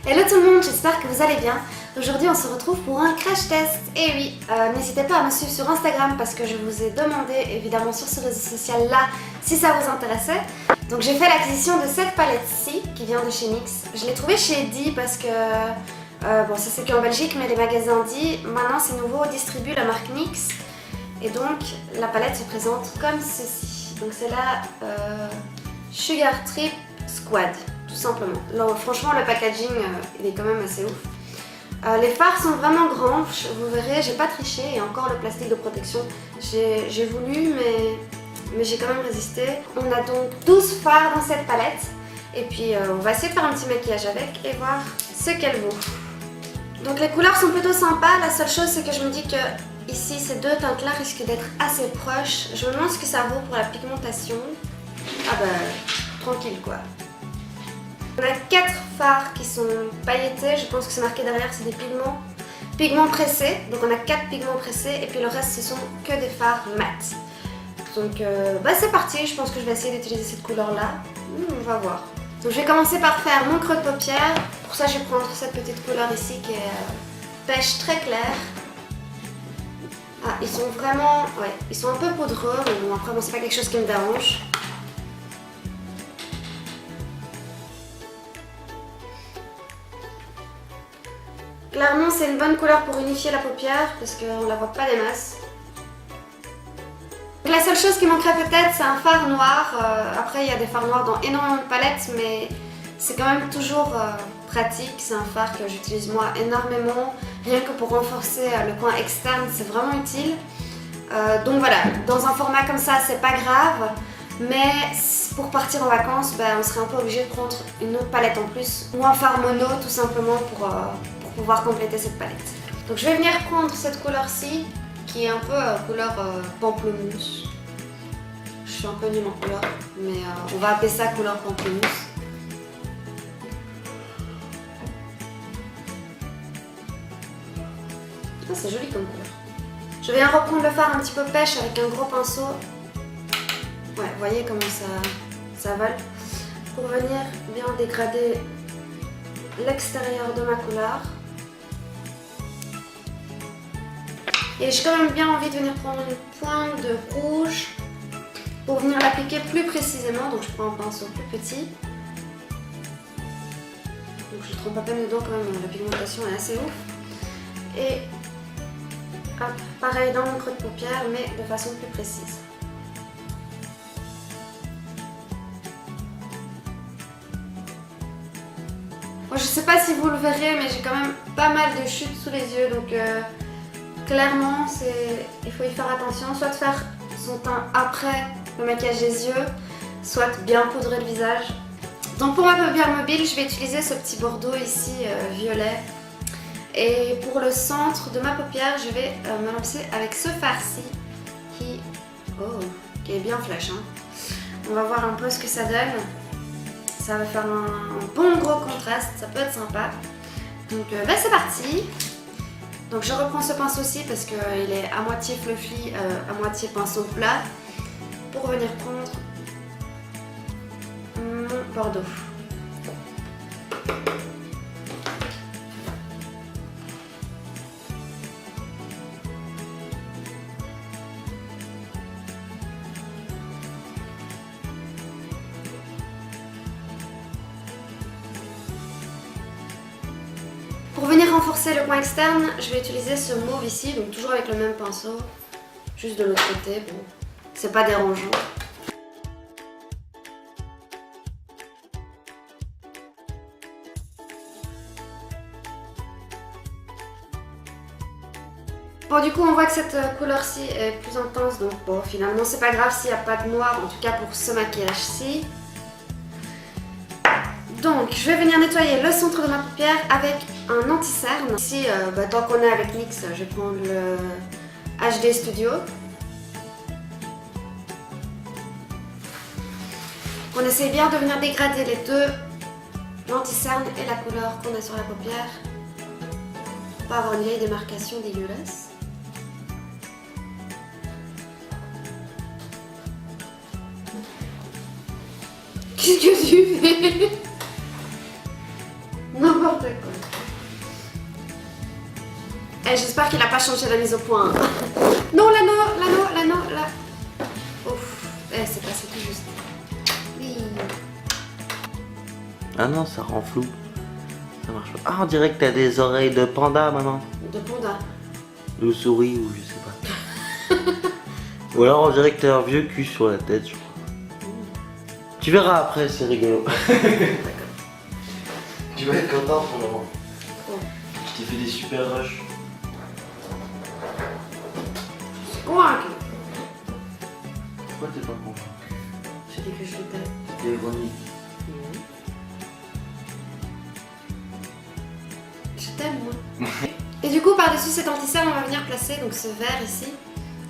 Hello tout le monde, j'espère que vous allez bien. Aujourd'hui on se retrouve pour un crash test. Et oui, n'hésitez pas à me suivre sur Instagram parce que je vous ai demandé évidemment sur ce réseau social là si ça vous intéressait. Donc j'ai fait l'acquisition de cette palette-ci qui vient de chez NYX. Je l'ai trouvée chez Di parce que, bon ça c'est qu'en Belgique mais les magasins Di maintenant c'est nouveau distribuent la marque NYX. Et donc la palette se présente comme ceci. Donc c'est la Sugar Trip Squad. Tout simplement. Alors, franchement, le packaging, il est quand même assez ouf. Les fards sont vraiment grands, vous verrez, j'ai pas triché et encore le plastique de protection. J'ai voulu, mais j'ai quand même résisté. On a donc 12 fards dans cette palette. Et puis, on va essayer de faire un petit maquillage avec et voir ce qu'elle vaut. Donc, les couleurs sont plutôt sympas. La seule chose, c'est que je me dis que ici, ces deux teintes-là risquent d'être assez proches. Je me demande ce que ça vaut pour la pigmentation. Ah bah, tranquille quoi. On a 4 fards qui sont pailletés, je pense que c'est marqué derrière, c'est des pigments pressés. Donc on a 4 pigments pressés et puis le reste ce sont que des fards mat. Donc bah c'est parti, je pense que je vais essayer d'utiliser cette couleur là. On va voir. Donc je vais commencer par faire mon creux de paupière. Pour ça je vais prendre cette petite couleur ici qui est pêche très claire. Ah, ils sont vraiment, ouais, ils sont un peu poudreux, mais bon après bon, c'est pas quelque chose qui me dérange. Clairement, c'est une bonne couleur pour unifier la paupière parce qu'on la voit pas des masses. Donc, la seule chose qui manquerait peut-être, c'est un fard noir. Après, il y a des fards noirs dans énormément de palettes, mais c'est quand même toujours pratique. C'est un fard que j'utilise moi énormément, rien que pour renforcer le coin externe, c'est vraiment utile. Donc voilà, dans un format comme ça, c'est pas grave. Mais pour partir en vacances, ben, on serait un peu obligé de prendre une autre palette en plus ou un fard mono tout simplement pour pouvoir compléter cette palette. Donc je vais venir prendre cette couleur-ci qui est un peu couleur pamplemousse. Je suis un peu nulle en couleur, mais on va appeler ça couleur pamplemousse. Ah, c'est joli comme couleur. Je viens reprendre le fard un petit peu pêche avec un gros pinceau. Ouais, vous voyez comment ça vole. Pour venir bien dégrader l'extérieur de ma couleur. Et j'ai quand même bien envie de venir prendre une pointe de rouge pour venir l'appliquer plus précisément. Donc je prends un pinceau plus petit. Donc je ne trempe à peine dedans quand même, la pigmentation est assez ouf. Et hop, pareil dans mon creux de paupière mais de façon plus précise. Moi, je sais pas si vous le verrez mais j'ai quand même pas mal de chutes sous les yeux donc clairement, il faut y faire attention, soit de faire son teint après le maquillage des yeux, soit bien poudrer le visage. Donc pour ma paupière mobile, je vais utiliser ce petit bordeaux ici, violet. Et pour le centre de ma paupière, je vais me lancer avec ce fard-ci qui est bien flash. Hein. On va voir un peu ce que ça donne. Ça va faire un bon gros contraste, ça peut être sympa. Donc bah, c'est parti. Donc je reprends ce pinceau-ci parce qu'il est à moitié fluffy, à moitié pinceau plat, pour venir prendre mon bordeaux. Pour venir renforcer le coin externe, je vais utiliser ce mauve ici, donc toujours avec le même pinceau, juste de l'autre côté, bon, c'est pas dérangeant. Bon, du coup on voit que cette couleur-ci est plus intense, donc bon, finalement c'est pas grave s'il n'y a pas de noir, en tout cas pour ce maquillage-ci. Donc je vais venir nettoyer le centre de ma paupière avec un anti-cerne. Ici, tant qu'on est avec NYX, je vais prendre le HD Studio. On essaie bien de venir dégrader les deux, l'anti-cerne et la couleur qu'on a sur la paupière, pour pas avoir une vieille démarcation dégueulasse. Qu'est-ce que tu fais? N'importe quoi. Eh, j'espère qu'il a pas changé la mise au point. Non, l'anneau, là. Ouf, eh, c'est passé tout juste. Oui. Ah non, ça rend flou. Ça marche pas. Ah, on dirait que t'as des oreilles de panda, maman. De panda. De souris ou je sais pas. Ou alors on dirait que t'as un vieux cul sur la tête, je crois. Tu verras après, c'est rigolo. D'accord. Tu vas être content pour le moment. Oh. Je t'ai fait des super rushs. Convaincu. Pourquoi t'es pas content? J'ai dit que je l'étais. T'es ironique. Je t'aime, moi. Et du coup, par-dessus cet anti-cerne, on va venir placer donc ce verre ici,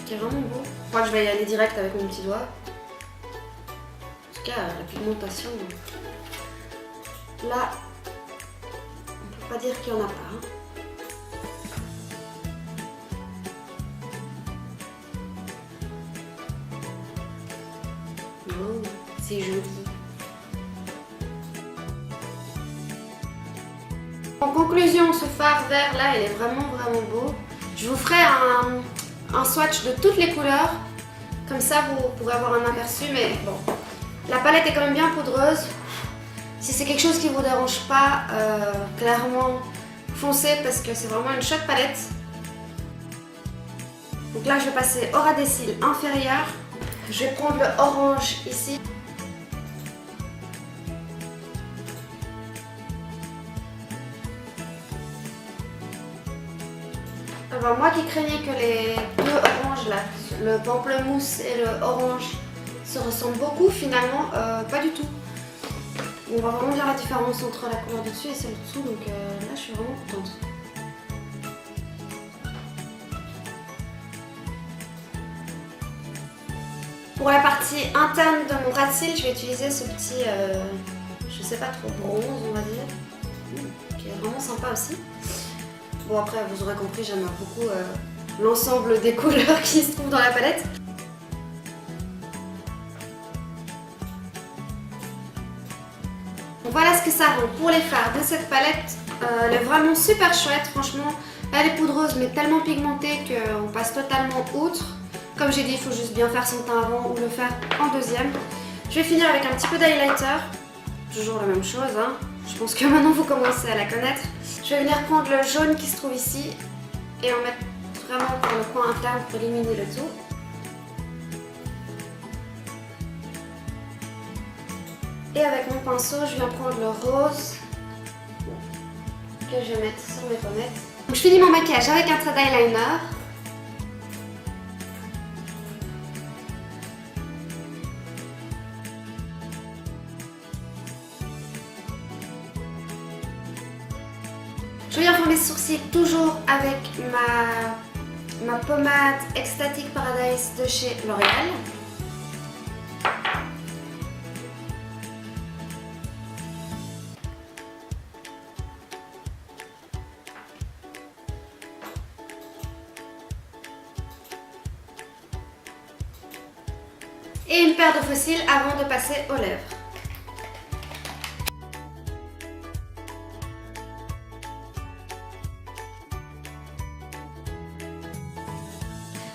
qui est vraiment beau. Je crois que je vais y aller direct avec mon petit doigt. En tout cas, la pigmentation, là, on peut pas dire qu'il y en a pas. Hein. Oh, c'est joli. En conclusion, ce fard vert là, il est vraiment beau. Je vous ferai un swatch de toutes les couleurs, comme ça vous pourrez avoir un aperçu, mais bon. La palette est quand même bien poudreuse. Si c'est quelque chose qui vous dérange pas, clairement foncez parce que c'est vraiment une chouette palette. Donc là je vais passer au ras des cils inférieur. Je vais prendre le orange ici. Alors moi qui craignais que les deux oranges là, le pamplemousse et le orange se ressemblent beaucoup, finalement pas du tout. On voit vraiment bien la différence entre la couleur du dessus et celle du dessous, donc là je suis vraiment contente. Pour la partie interne de mon ras de cils, je vais utiliser ce petit, je sais pas trop, bronze on va dire, qui est vraiment sympa aussi. Bon après vous aurez compris, j'aime beaucoup l'ensemble des couleurs qui se trouvent dans la palette. Donc voilà ce que ça rend pour les fards de cette palette. Elle est vraiment super chouette, franchement. Elle est poudreuse mais tellement pigmentée qu'on passe totalement outre. Comme j'ai dit, il faut juste bien faire son teint avant ou le faire en deuxième. Je vais finir avec un petit peu d'highlighter. Toujours la même chose, hein. Je pense que maintenant vous commencez à la connaître. Je vais venir prendre le jaune qui se trouve ici et en mettre vraiment pour le coin interne pour éliminer le tout. Et avec mon pinceau, je viens prendre le rose que je vais mettre sur mes pommettes. Donc je finis mon maquillage avec un trait d'eyeliner. Je viens faire mes sourcils toujours avec ma pommade Ecstatic Paradise de chez L'Oréal. Et une paire de faux cils avant de passer aux lèvres.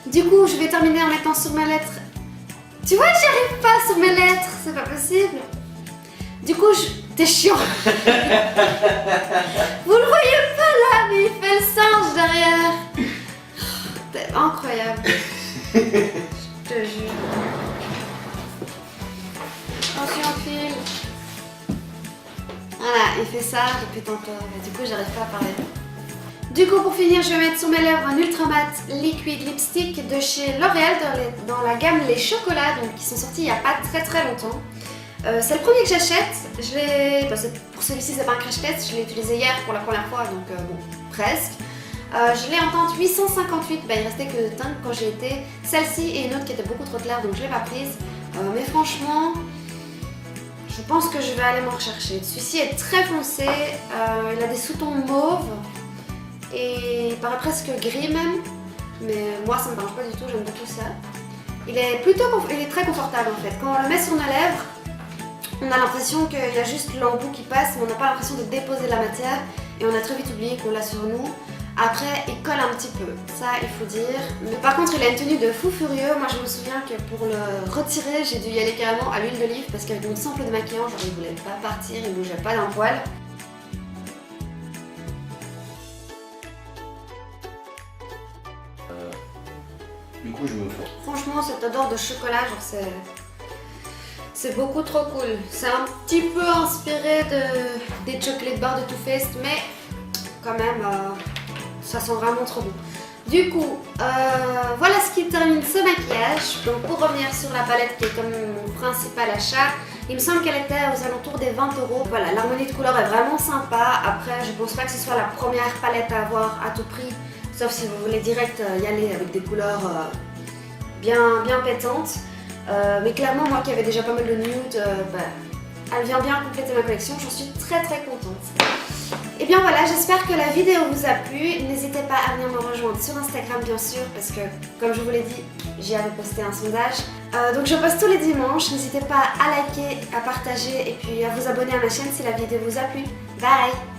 Du coup, je vais terminer en mettant sur mes lettres. Tu vois, j'y arrive pas sur mes lettres, c'est pas possible. Du coup, t'es chiant. Vous le voyez pas là, mais il fait le singe derrière. T'es incroyable. Je te jure. Attention, fil. Voilà, il fait ça depuis tantôt. Mais du coup, j'arrive pas à parler. Du coup, pour finir, je vais mettre sur mes lèvres un Ultra Matte Liquid Lipstick de chez L'Oréal dans la gamme Les Chocolats, donc qui sont sortis il n'y a pas très longtemps. C'est le premier que j'achète. Pour celui-ci, c'est pas un crash test, je l'ai utilisé hier pour la première fois, donc bon, presque. Je l'ai en teinte 858, il restait que 2 teintes quand j'ai été. Celle-ci et une autre qui était beaucoup trop claire, donc je l'ai pas prise. Mais franchement, je pense que je vais aller m'en rechercher. Celui-ci est très foncé, il a des sous-tons mauves. Et il paraît presque gris même, mais moi ça me dérange pas du tout, j'aime beaucoup ça. Il est très confortable en fait. Quand on le met sur nos lèvres, on a l'impression qu'il y a juste l'embout qui passe, mais on n'a pas l'impression de déposer de la matière. et on a très vite oublié qu'on l'a sur nous. Après, il colle un petit peu, ça il faut dire. Mais par contre, il a une tenue de fou furieux. Moi, je me souviens que pour le retirer, j'ai dû y aller carrément à l'huile d'olive parce qu'avec mon sample de maquillant, genre, il voulait pas partir, il bougeait pas d'un poil. Du coup, je me fais. Franchement, cette odeur de chocolat, genre, c'est beaucoup trop cool. C'est un petit peu inspiré des chocolate bars de Too Faced, mais quand même, ça sent vraiment trop bon. Du coup, voilà ce qui termine ce maquillage. Donc pour revenir sur la palette qui est comme mon principal achat, il me semble qu'elle était aux alentours des 20 €. Voilà, l'harmonie de couleurs est vraiment sympa. Après, je pense pas que ce soit la première palette à avoir à tout prix, sauf si vous voulez direct y aller avec des couleurs bien pétantes. Mais clairement, moi qui avais déjà pas mal de nude, elle vient bien compléter ma collection. J'en suis très contente. Et bien voilà, j'espère que la vidéo vous a plu. N'hésitez pas à venir me rejoindre sur Instagram bien sûr, parce que comme je vous l'ai dit, j'y avais posté un sondage. Donc je poste tous les dimanches. N'hésitez pas à liker, à partager et puis à vous abonner à ma chaîne si la vidéo vous a plu. Bye!